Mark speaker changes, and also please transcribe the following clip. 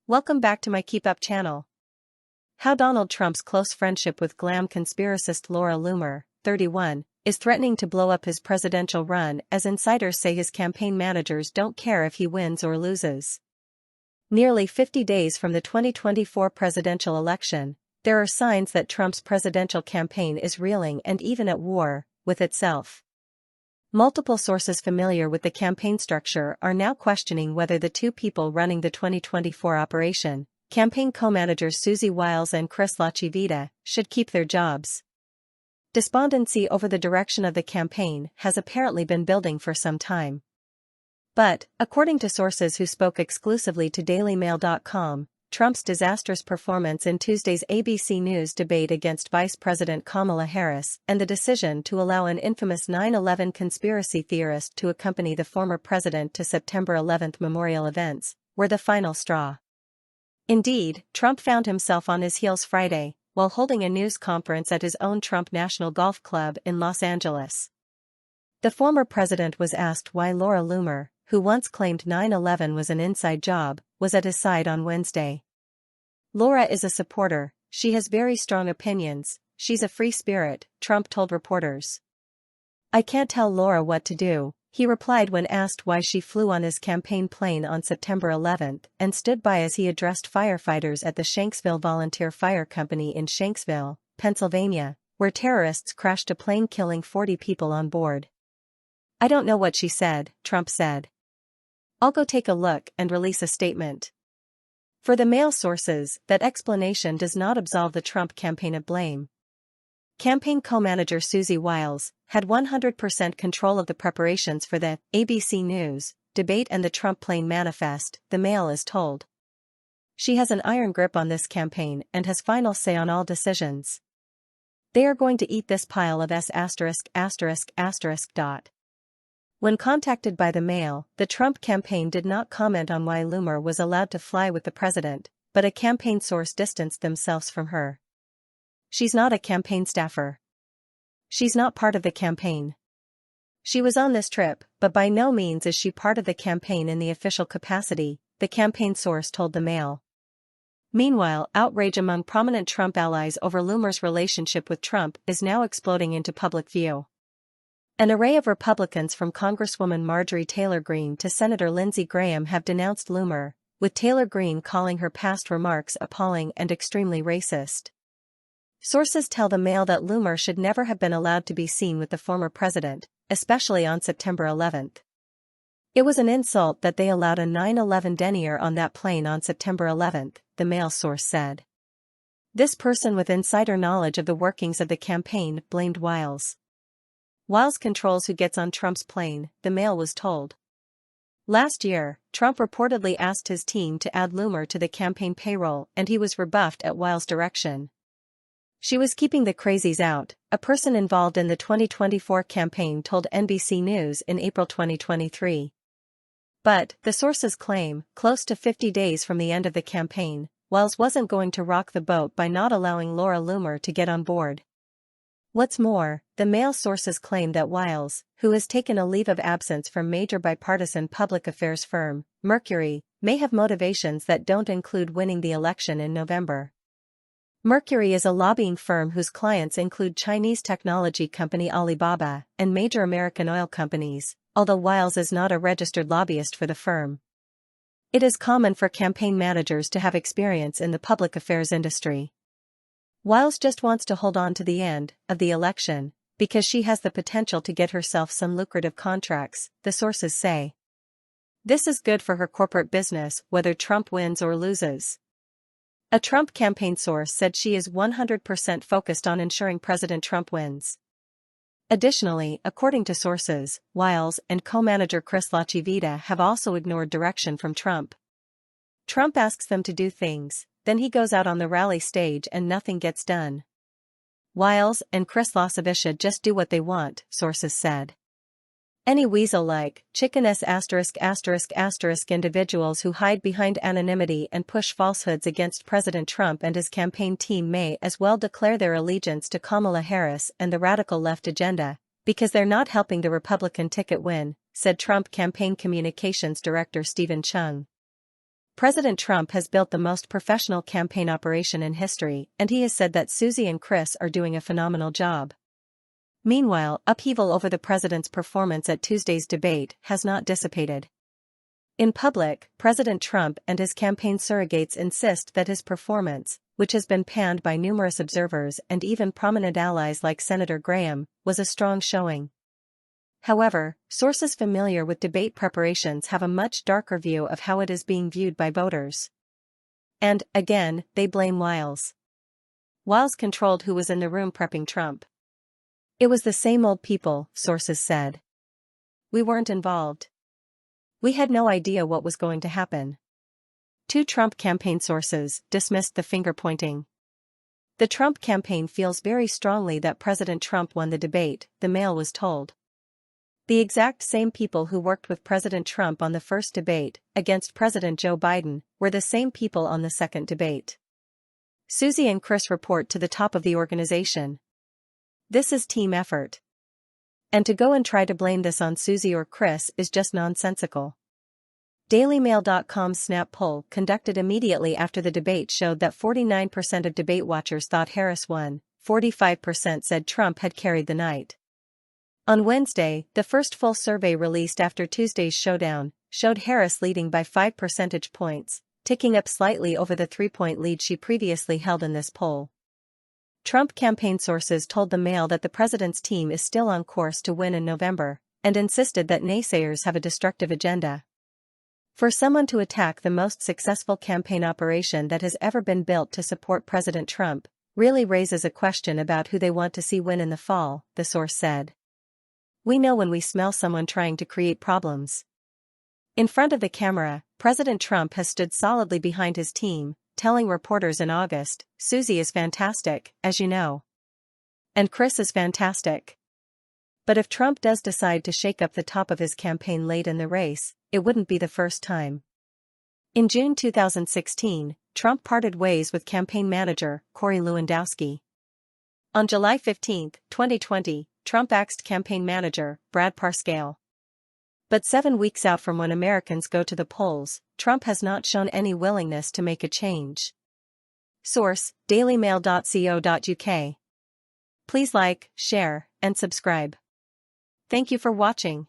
Speaker 1: Welcome back to my Keep Up channel. How Donald Trump's close friendship with glam conspiracist Laura Loomer, 31, is threatening to blow up his presidential run as insiders say his campaign managers don't care if he wins or loses. Nearly 50 days from the 2024 presidential election, there are signs that Trump's presidential campaign is reeling and even at war with itself. Multiple sources familiar with the campaign structure are now questioning whether the two people running the 2024 operation, campaign co-managers Susie Wiles and Chris LaChivita, should keep their jobs. Despondency over the direction of the campaign has apparently been building for some time. But, according to sources who spoke exclusively to DailyMail.com, Trump's disastrous performance in Tuesday's ABC News debate against Vice President Kamala Harris and the decision to allow an infamous 9/11 conspiracy theorist to accompany the former president to September 11 memorial events were the final straw. Indeed, Trump found himself on his heels Friday, while holding a news conference at his own Trump National Golf Club in Los Angeles. The former president was asked why Laura Loomer, who once claimed 9/11 was an inside job, was at his side on Wednesday. "Laura is a supporter, she has very strong opinions, she's a free spirit," Trump told reporters. "I can't tell Laura what to do," he replied when asked why she flew on his campaign plane on September 11 and stood by as he addressed firefighters at the Shanksville Volunteer Fire Company in Shanksville, Pennsylvania, where terrorists crashed a plane killing 40 people on board. "I don't know what she said," Trump said. "I'll go take a look and release a statement." For the Mail sources, that explanation does not absolve the Trump campaign of blame. Campaign co-manager Susie Wiles had 100% control of the preparations for the ABC News debate and the Trump plane manifest, the Mail is told. She has an iron grip on this campaign and has final say on all decisions. "They are going to eat this pile of S*******. When contacted by the Mail, the Trump campaign did not comment on why Loomer was allowed to fly with the president, but a campaign source distanced themselves from her. "She's not a campaign staffer. She's not part of the campaign. She was on this trip, but by no means is she part of the campaign in the official capacity," the campaign source told the Mail. Meanwhile, outrage among prominent Trump allies over Loomer's relationship with Trump is now exploding into public view. An array of Republicans from Congresswoman Marjorie Taylor Greene to Senator Lindsey Graham have denounced Loomer, with Taylor Greene calling her past remarks appalling and extremely racist. Sources tell the Mail that Loomer should never have been allowed to be seen with the former president, especially on September 11. "It was an insult that they allowed a 9/11 denier on that plane on September 11, the Mail source said. This person with insider knowledge of the workings of the campaign blamed Wiles. Wiles controls who gets on Trump's plane, the Mail was told. Last year, Trump reportedly asked his team to add Loomer to the campaign payroll and he was rebuffed at Wiles' direction. "She was keeping the crazies out," a person involved in the 2024 campaign told NBC News in April 2023. But, the sources claim, close to 50 days from the end of the campaign, Wiles wasn't going to rock the boat by not allowing Laura Loomer to get on board. What's more, the Mail sources claim that Wiles, who has taken a leave of absence from major bipartisan public affairs firm, Mercury, may have motivations that don't include winning the election in November. Mercury is a lobbying firm whose clients include Chinese technology company Alibaba and major American oil companies, although Wiles is not a registered lobbyist for the firm. It is common for campaign managers to have experience in the public affairs industry. Wiles just wants to hold on to the end of the election, because she has the potential to get herself some lucrative contracts, the sources say. This is good for her corporate business whether Trump wins or loses. A Trump campaign source said she is 100% focused on ensuring President Trump wins. Additionally, according to sources, Wiles and co-manager Chris LaChivita have also ignored direction from Trump. Trump asks them to do things, then he goes out on the rally stage and nothing gets done. Wiles and Chris LaChivita just do what they want, sources said. Any weasel-like, chicken-s ***** individuals who hide behind anonymity and push falsehoods against President Trump and his campaign team may as well declare their allegiance to Kamala Harris and the radical left agenda, because they're not helping the Republican ticket win, said Trump campaign communications director Stephen Chung. President Trump has built the most professional campaign operation in history, and he has said that Susie and Chris are doing a phenomenal job. Meanwhile, upheaval over the president's performance at Tuesday's debate has not dissipated. In public, President Trump and his campaign surrogates insist that his performance, which has been panned by numerous observers and even prominent allies like Senator Graham, was a strong showing. However, sources familiar with debate preparations have a much darker view of how it is being viewed by voters. And, again, they blame Wiles. Wiles controlled who was in the room prepping Trump. It was the same old people, sources said. We weren't involved. We had no idea what was going to happen. Two Trump campaign sources dismissed the finger-pointing. The Trump campaign feels very strongly that President Trump won the debate, the Mail was told. The exact same people who worked with President Trump on the first debate, against President Joe Biden, were the same people on the second debate. Susie and Chris report to the top of the organization. This is team effort. And to go and try to blame this on Susie or Chris is just nonsensical. DailyMail.com's Snap poll conducted immediately after the debate showed that 49% of debate watchers thought Harris won, 45% said Trump had carried the night. On Wednesday, the first full survey released after Tuesday's showdown showed Harris leading by 5 percentage points, ticking up slightly over the 3-point lead she previously held in this poll. Trump campaign sources told the Mail that the president's team is still on course to win in November, and insisted that naysayers have a destructive agenda. For someone to attack the most successful campaign operation that has ever been built to support President Trump really raises a question about who they want to see win in the fall, the source said. We know when we smell someone trying to create problems. In front of the camera, President Trump has stood solidly behind his team, telling reporters in August, Susie is fantastic, as you know. And Chris is fantastic. But if Trump does decide to shake up the top of his campaign late in the race, it wouldn't be the first time. In June 2016, Trump parted ways with campaign manager Corey Lewandowski. On July 15, 2020, Trump axed campaign manager Brad Parscale. But 7 weeks out from when Americans go to the polls, Trump has not shown any willingness to make a change. Source: dailymail.co.uk. Please like, share, and subscribe. Thank you for watching.